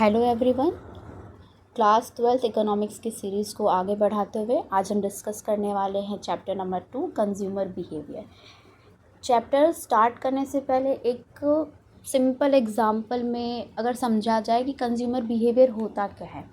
Hello everyone. Class 12th economics की series को आगे बढ़ाते हुए आज हम डिस्कस करने वाले हैं chapter number 2 consumer behaviour. Chapter start करने से पहले एक सिंपल एग्जांपल में अगर समझा जाए कि कंज्यूमर बिहेवियर होता क्या है,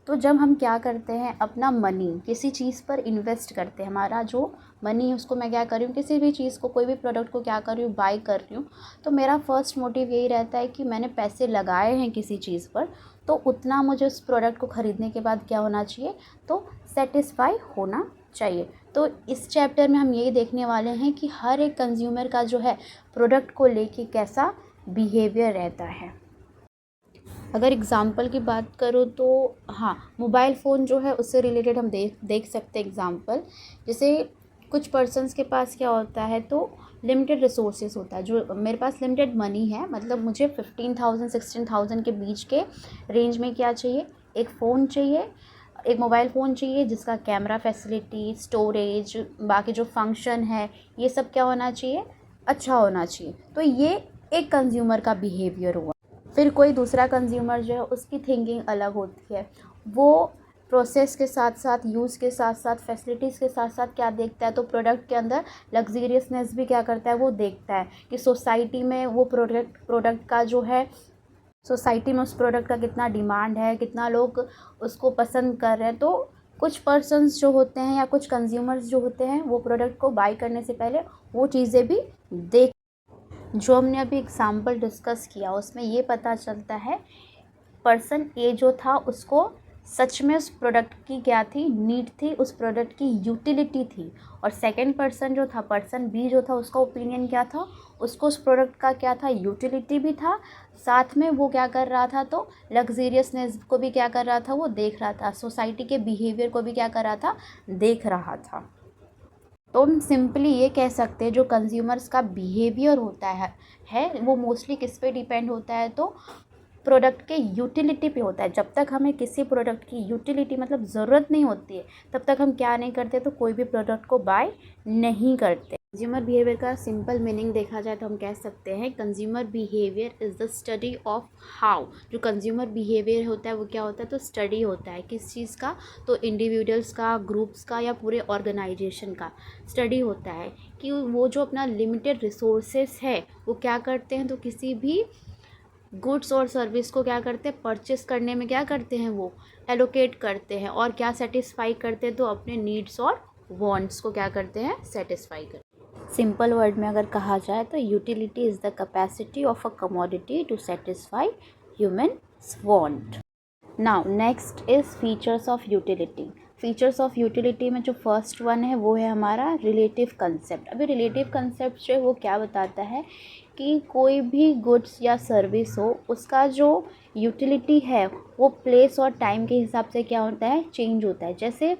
तो जब हम क्या करते हैं, अपना मनी किसी चीज़ पर इन्वेस्ट करते हैं, हमारा जो मनी है उसको मैं क्या कर रही हूँ, किसी भी चीज़ को, कोई भी प्रोडक्ट को क्या कर रही हूँ, बाय कर रही हूँ, तो मेरा फर्स्ट मोटिव यही रहता है कि मैंने पैसे लगाए हैं किसी चीज़ पर, तो उतना मुझे उस प्रोडक्ट को ख़रीदने के बाद क्या होना चाहिए, तो सेटिस्फाई होना चाहिए। तो इस चैप्टर में हम यही देखने वाले हैं कि हर एक कंज्यूमर का जो है प्रोडक्ट को लेके कैसा बिहेवियर रहता है। अगर एग्ज़ाम्पल की बात करूँ तो हाँ, मोबाइल फ़ोन जो है उससे रिलेटेड हम देख सकते हैं एग्ज़ाम्पल। जैसे कुछ पर्सन्स के पास क्या होता है, तो लिमिटेड रिसोर्सेज होता है। जो मेरे पास लिमिटेड मनी है, मतलब मुझे 15,000 16,000 के बीच के रेंज में क्या चाहिए, एक फ़ोन चाहिए, एक मोबाइल फ़ोन चाहिए जिसका कैमरा फैसिलिटी, स्टोरेज, बाकी जो फंक्शन है, ये सब क्या होना चाहिए, अच्छा होना चाहिए। तो ये एक कंज्यूमर का बिहेवियर हुआ। फिर कोई दूसरा कंज्यूमर जो है उसकी थिंकिंग अलग होती है। वो प्रोसेस के साथ साथ, यूज़ के साथ साथ, फैसिलिटीज़ के साथ साथ क्या देखता है, तो प्रोडक्ट के अंदर लग्जरियसनेस भी क्या करता है, वो देखता है कि सोसाइटी में वो प्रोडक्ट का जो है, सोसाइटी में उस प्रोडक्ट का कितना डिमांड है, कितना लोग उसको पसंद कर रहे हैं। तो कुछ पर्सन्स जो होते हैं या कुछ कंज्यूमर्स जो होते हैं, वो प्रोडक्ट को बाय करने से पहले वो चीज़ें भी देख, जो हमने अभी एग्जाम्पल डिस्कस किया उसमें ये पता चलता है पर्सन ए जो था उसको सच में उस प्रोडक्ट की क्या थी, नीड थी, उस प्रोडक्ट की यूटिलिटी थी। और सेकंड पर्सन जो था, पर्सन बी जो था, उसका ओपिनियन क्या था, उसको उस प्रोडक्ट का क्या था, यूटिलिटी भी था, साथ में वो क्या कर रहा था, तो लग्जरियसनेस को भी क्या कर रहा था, वो देख रहा था, सोसाइटी के बिहेवियर को भी क्या कर रहा था, देख रहा था। तो हम सिंपली ये कह सकते हैं जो कंज्यूमर्स का बिहेवियर होता है वो मोस्टली किस पे डिपेंड होता है, तो प्रोडक्ट के यूटिलिटी पे होता है। जब तक हमें किसी प्रोडक्ट की यूटिलिटी मतलब ज़रूरत नहीं होती है, तब तक हम क्या नहीं करते, तो कोई भी प्रोडक्ट को बाय नहीं करते। कंज्यूमर बिहेवियर का सिंपल मीनिंग देखा जाए तो हम कह सकते हैं consumer behaviour is the study of how. जो कंज्यूमर बिहेवियर होता है वो क्या होता है, तो स्टडी होता है किस चीज़ का, तो इंडिविजुअल्स का, ग्रुप्स का, या पूरे ऑर्गेनाइजेशन का स्टडी होता है कि वो जो अपना लिमिटेड रिसोर्सेस है वो क्या करते हैं, तो किसी भी गुड्स और सर्विस को क्या करते हैं, परचेस करने में क्या करते हैं, वो एलोकेट करते हैं, और क्या सेटिस्फाई करते हैं, तो अपने नीड्स और वांट्स को क्या करते हैं, सेटिस्फाई करते हैं। सिंपल वर्ड में अगर कहा जाए तो utility is the capacity of a commodity to satisfy human want. Now next is features of utility. Features of utility में जो फर्स्ट वन है वो है हमारा रिलेटिव कंसेप्ट। अभी रिलेटिव कंसेप्ट जो है वो क्या बताता है कि कोई भी गुड्स या सर्विस हो, उसका जो यूटिलिटी है वो प्लेस और टाइम के हिसाब से क्या होता है, चेंज होता है। जैसे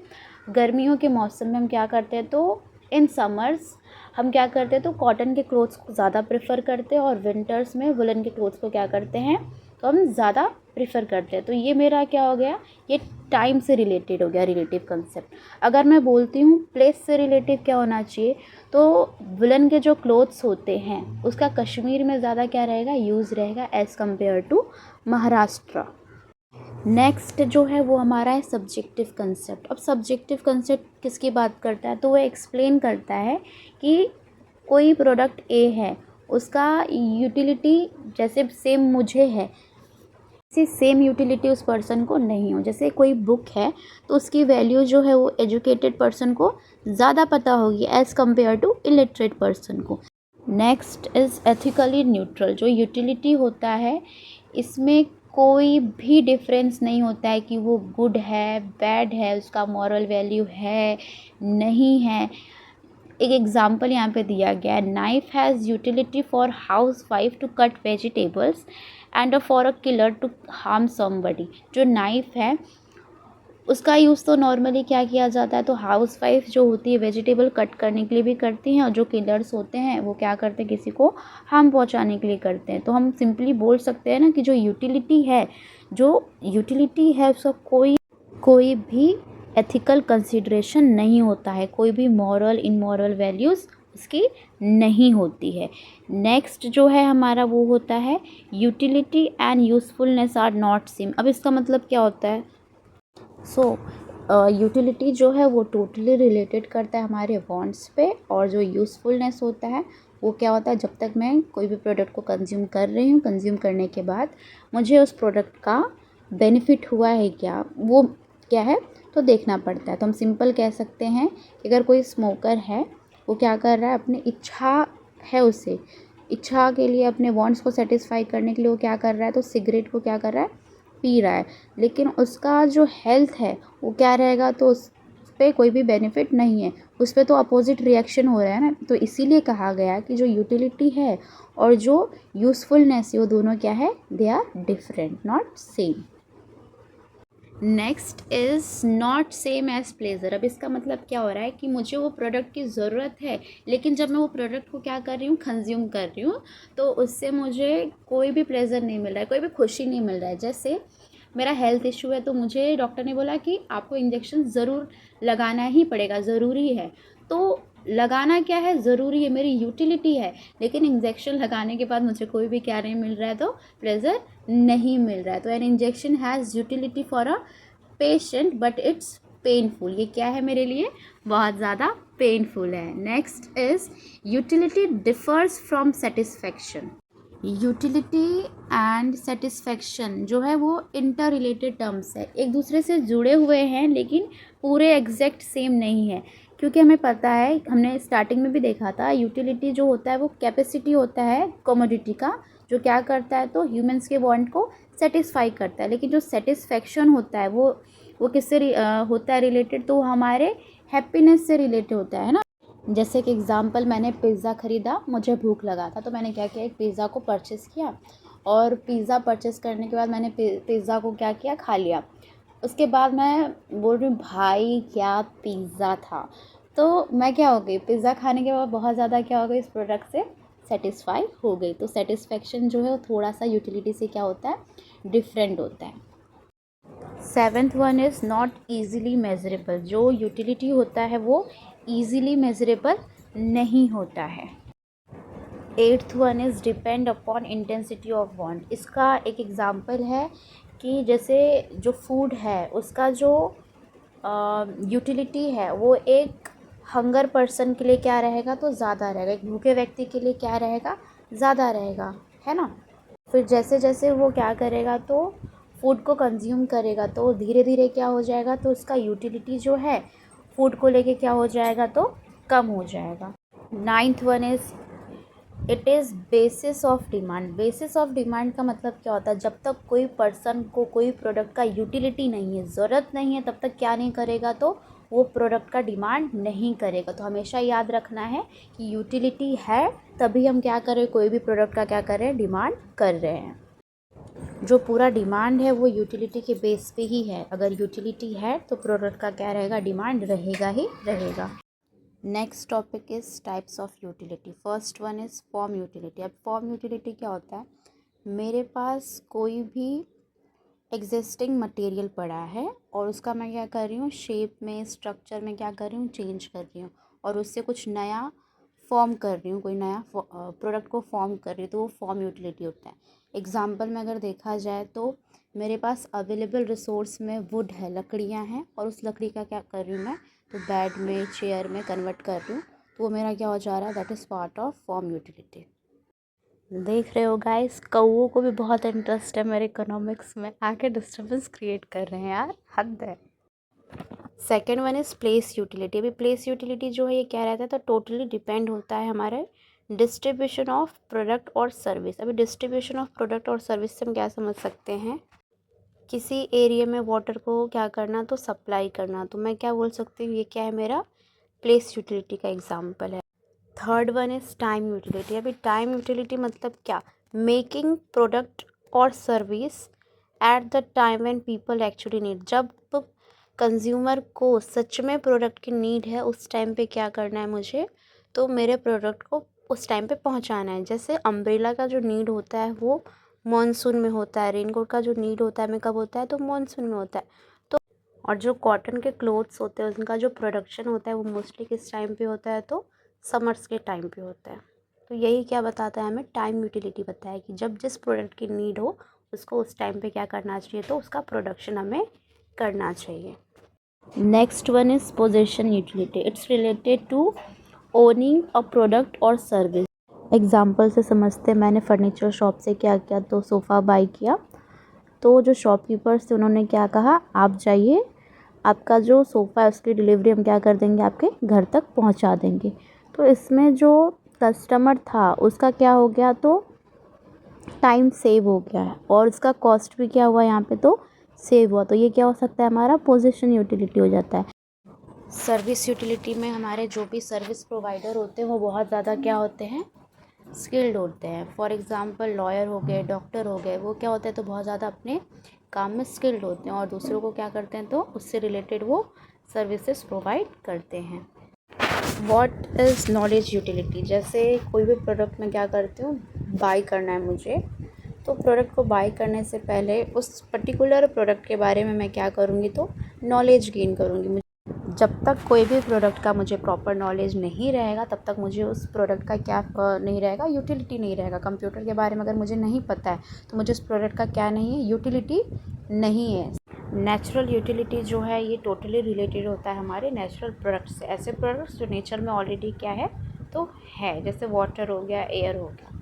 गर्मियों के मौसम में हम क्या करते हैं, तो इन समर्स हम क्या करते हैं, तो कॉटन के क्लोथ्स को ज़्यादा प्रेफर करते हैं, और विंटर्स में वुलन के क्लोथ्स को क्या करते हैं, तो हम ज़्यादा प्रेफर करते हैं। तो ये मेरा क्या हो गया, ये टाइम से रिलेटेड हो गया रिलेटिव कंसेप्ट। अगर मैं बोलती हूँ प्लेस से रिलेटिव क्या होना चाहिए, तो वुलन के जो क्लोथ्स होते हैं उसका कश्मीर में ज़्यादा क्या रहेगा, यूज़ रहेगा as compare to Maharashtra. Next जो है वो हमारा है सब्जेक्टिव कंसेप्ट। अब सब्जेक्टिव कंसेप्ट किसकी बात करता है, तो वो एक्सप्लेन करता है कि कोई प्रोडक्ट ए है, उसका यूटिलिटी जैसे सेम मुझे है, इसी सेम यूटिलिटी उस पर्सन को नहीं हो। जैसे कोई बुक है तो उसकी वैल्यू जो है वो एजुकेटेड पर्सन को ज़्यादा पता होगी as compare to illiterate person को। Next is ethically neutral. जो यूटिलिटी होता है इसमें कोई भी डिफरेंस नहीं होता है कि वो गुड है, बैड है, उसका मॉरल वैल्यू है, नहीं है। एक एग्जांपल यहाँ पे दिया गया है, knife has utility for house wife to cut vegetables and for a killer to harm somebody. जो नाइफ है उसका यूज़ तो नॉर्मली क्या किया जाता है, तो हाउस वाइफ जो होती है वेजिटेबल कट करने के लिए भी करती हैं, और जो किलर्स होते हैं वो क्या करते हैं, किसी को हार्म पहुंचाने के लिए करते हैं। तो हम सिंपली बोल सकते हैं ना कि जो यूटिलिटी है उसका कोई भी एथिकल कंसिडरेशन नहीं होता है, कोई भी मॉरल इनमॉरल वैल्यूज़ उसकी नहीं होती है। नेक्स्ट जो है हमारा वो होता है utility and usefulness are not same. अब इसका मतलब क्या होता है? सो यूटिलिटी जो है वो टोटली रिलेटेड करता है हमारे वांट्स पे, और जो यूज़फुलनेस होता है वो क्या होता है, जब तक मैं कोई भी प्रोडक्ट को कंज्यूम कर रही हूँ, कंज्यूम करने के बाद मुझे उस प्रोडक्ट का बेनिफिट हुआ है क्या, वो क्या है तो देखना पड़ता है। तो हम सिंपल कह सकते हैं कि अगर कोई स्मोकर है, वो क्या कर रहा है, अपनी इच्छा है, उसे इच्छा के लिए, अपने वांट्स को सेटिस्फाई करने के लिए वो क्या कर रहा है, तो सिगरेट को क्या कर रहा है, पी रहा है। लेकिन उसका जो हेल्थ है वो क्या रहेगा, तो उस पे कोई भी बेनिफिट नहीं है, उस पर तो अपोजिट रिएक्शन हो रहा है ना। तो इसीलिए कहा गया कि जो यूटिलिटी है और जो यूज़फुलनेस है वो दोनों क्या है, they are different, not same. Next is not same as pleasure. अब इसका मतलब क्या हो रहा है कि मुझे वो प्रोडक्ट की ज़रूरत है, लेकिन जब मैं वो प्रोडक्ट को क्या कर रही हूँ, कंज्यूम कर रही हूँ, तो उससे मुझे कोई भी प्लेज़र नहीं मिल रहा है, कोई भी खुशी नहीं मिल रहा है। जैसे मेरा हेल्थ इशू है, तो मुझे डॉक्टर ने बोला कि आपको इंजेक्शन ज़रूर लगाना ही पड़ेगा, ज़रूरी है। तो लगाना क्या है, ज़रूरी है, मेरी यूटिलिटी है। लेकिन इंजेक्शन लगाने के बाद मुझे कोई भी क्या नहीं मिल रहा है, तो प्लेज़र नहीं मिल रहा है। तो an injection has utility for a patient but it's painful. ये क्या है, मेरे लिए बहुत ज़्यादा पेनफुल है। Next is utility differs from satisfaction. Utility and satisfaction जो है वो इंटर रिलेटेड टर्म्स है, एक दूसरे से जुड़े हुए हैं, लेकिन पूरे एग्जैक्ट सेम नहीं है। क्योंकि हमें पता है, हमने स्टार्टिंग में भी देखा था, यूटिलिटी जो होता है वो कैपेसिटी होता है कमोडिटी का, जो क्या करता है, तो ह्यूमंस के वांट को सेटिस्फाई करता है। लेकिन जो सेटिस्फेक्शन होता है वो किससे होता है रिलेटेड, तो हमारे हैप्पीनेस से रिलेटेड होता है ना। जैसे कि एग्ज़ाम्पल, मैंने पिज़्ज़ा ख़रीदा, मुझे भूख लगा था, तो मैंने क्या किया, एक पिज़्ज़ा को परचेज़ किया, और पिज़्ज़ा परचेज़ करने के बाद मैंने पिज़्ज़ा को क्या किया, खा लिया। उसके बाद मैं बोल रही हूँ, भाई क्या पिज़्ज़ा था। तो मैं क्या हो गई, पिज़्ज़ा खाने के बाद बहुत ज़्यादा क्या हो गई, इस प्रोडक्ट से सेटिस्फाई हो गई। तो सेटिस्फेक्शन जो है वो थोड़ा सा यूटिलिटी से क्या होता है, डिफरेंट होता है। Seventh one is not easily measurable. जो यूटिलिटी होता है वो ईज़िली मेजरेबल नहीं होता है। Eighth one is depend upon intensity of want. इसका एक एग्ज़ाम्पल है कि जैसे जो फूड है उसका जो यूटिलिटी है वो एक हंगर पर्सन के लिए क्या रहेगा, तो ज़्यादा रहेगा, एक भूखे व्यक्ति के लिए क्या रहेगा, ज़्यादा रहेगा, है ना। फिर जैसे जैसे वो क्या करेगा, तो फूड को कंज्यूम करेगा, तो धीरे धीरे क्या हो जाएगा, तो उसका यूटिलिटी जो है फूड को लेके क्या हो जाएगा, तो कम हो जाएगा। Ninth one is it is basis of demand. Basis of demand का मतलब क्या होता है, जब तक कोई पर्सन को कोई प्रोडक्ट का यूटिलिटी नहीं है, ज़रूरत नहीं है, तब तक क्या नहीं करेगा, तो वो प्रोडक्ट का डिमांड नहीं करेगा। तो हमेशा याद रखना है कि यूटिलिटी है तभी हम क्या करें, कोई भी प्रोडक्ट का क्या कर रहे हैं, डिमांड कर रहे हैं। जो पूरा डिमांड है वो यूटिलिटी के बेस पे ही है। अगर यूटिलिटी है तो प्रोडक्ट का क्या रहेगा, डिमांड रहेगा ही रहेगा। Next topic is types of utility. First one is form utility. अब फॉर्म यूटिलिटी क्या होता है, मेरे पास कोई भी एग्जिस्टिंग मटेरियल पड़ा है और उसका मैं क्या कर रही हूँ, शेप में, स्ट्रक्चर में क्या कर रही हूँ, चेंज कर रही हूँ, और उससे कुछ नया फॉर्म कर रही हूँ, कोई नया प्रोडक्ट को फॉर्म कर रही हूँ, तो वो फॉर्म यूटिलिटी होता है। एग्जाम्पल में अगर देखा जाए तो मेरे पास अवेलेबल रिसोर्स में वुड है, लकड़ियाँ हैं, और उस लकड़ी का क्या कर रही हूँ मैं, तो बेड में, चेयर में कन्वर्ट कर रही हूँ, तो वो मेरा क्या हो जा रहा है, that is part of form utility. देख रहे हो गाइस, कौओं को भी बहुत इंटरेस्ट है मेरे इकोनॉमिक्स में, आके डिस्टर्बेंस क्रिएट कर रहे हैं यार, हद है। Second one is place utility. अभी प्लेस यूटिलिटी जो है ये क्या रहता है, तो टोटली डिपेंड होता है हमारे डिस्ट्रीब्यूशन ऑफ प्रोडक्ट और सर्विस। अभी डिस्ट्रीब्यूशन ऑफ प्रोडक्ट और सर्विस से हम क्या समझ सकते हैं, किसी एरिया में वाटर को क्या करना, तो सप्लाई करना, तो मैं क्या बोल सकती हूँ, ये क्या है, मेरा प्लेस यूटिलिटी का एग्जाम्पल है। Third one is time utility. अभी टाइम यूटिलिटी मतलब क्या, मेकिंग प्रोडक्ट और service at the time when people actually need. जब कंज्यूमर को सच में प्रोडक्ट की नीड है, उस टाइम पे क्या करना है मुझे, तो मेरे प्रोडक्ट को उस टाइम पे पहुंचाना है। जैसे अम्ब्रेला का जो नीड होता है वो मॉनसून में होता है, रेनकोट का जो नीड होता है में कब होता है, तो मॉनसून में होता है। तो और जो कॉटन के क्लोथ्स होते हैं उनका जो प्रोडक्शन होता है वो मोस्टली किस टाइम पे होता है, तो समर्स के टाइम पे होता है। तो यही क्या बताता है हमें, टाइम यूटिलिटी बताया कि जब जिस प्रोडक्ट की नीड हो उसको उस टाइम पे क्या करना चाहिए, तो उसका प्रोडक्शन हमें करना चाहिए। Next one is position utility. It's related to owning a product और सर्विस। एग्जाम्पल से समझते हैं, मैंने फर्नीचर शॉप से क्या किया, तो सोफ़ा बाई किया। तो जो शॉपकीपर्स थे उन्होंने क्या कहा, आप जाइए, आपका जो सोफ़ा है उसकी डिलीवरी हम क्या कर देंगे, आपके घर तक पहुंचा देंगे। तो इसमें जो कस्टमर था उसका क्या हो गया, तो टाइम सेव हो गया है और उसका कॉस्ट भी क्या हुआ यहाँ पे, तो सेव हुआ। तो ये क्या हो सकता है, हमारा पोजीशन यूटिलिटी हो जाता है। सर्विस यूटिलिटी में हमारे जो भी सर्विस प्रोवाइडर होते हैं वो बहुत ज़्यादा क्या होते हैं, स्किल्ड होते हैं। फॉर एग्ज़ाम्पल लॉयर हो गए, डॉक्टर हो गए, वो क्या होते हैं, तो बहुत ज़्यादा अपने काम में स्किल्ड होते हैं और दूसरों को क्या करते हैं, तो उससे रिलेटेड वो सर्विसेज प्रोवाइड करते हैं। What is knowledge utility. जैसे कोई भी प्रोडक्ट मैं क्या करती हूँ, बाई करना है मुझे, तो प्रोडक्ट को बाई करने से पहले उस पर्टिकुलर प्रोडक्ट के बारे में मैं क्या करूँगी, तो नॉलेज गेन करूँगी। जब तक कोई भी प्रोडक्ट का मुझे प्रॉपर नॉलेज नहीं रहेगा तब तक मुझे उस प्रोडक्ट का क्या नहीं रहेगा, यूटिलिटी नहीं रहेगा। कंप्यूटर के बारे में अगर मुझे नहीं पता है तो मुझे उस प्रोडक्ट का क्या नहीं है, यूटिलिटी नहीं है। नेचुरल यूटिलिटी जो है ये टोटली रिलेटेड होता है हमारे नेचुरल प्रोडक्ट से। ऐसे प्रोडक्ट्स जो नेचर में ऑलरेडी क्या है, तो है, जैसे वाटर हो गया, एयर हो गया।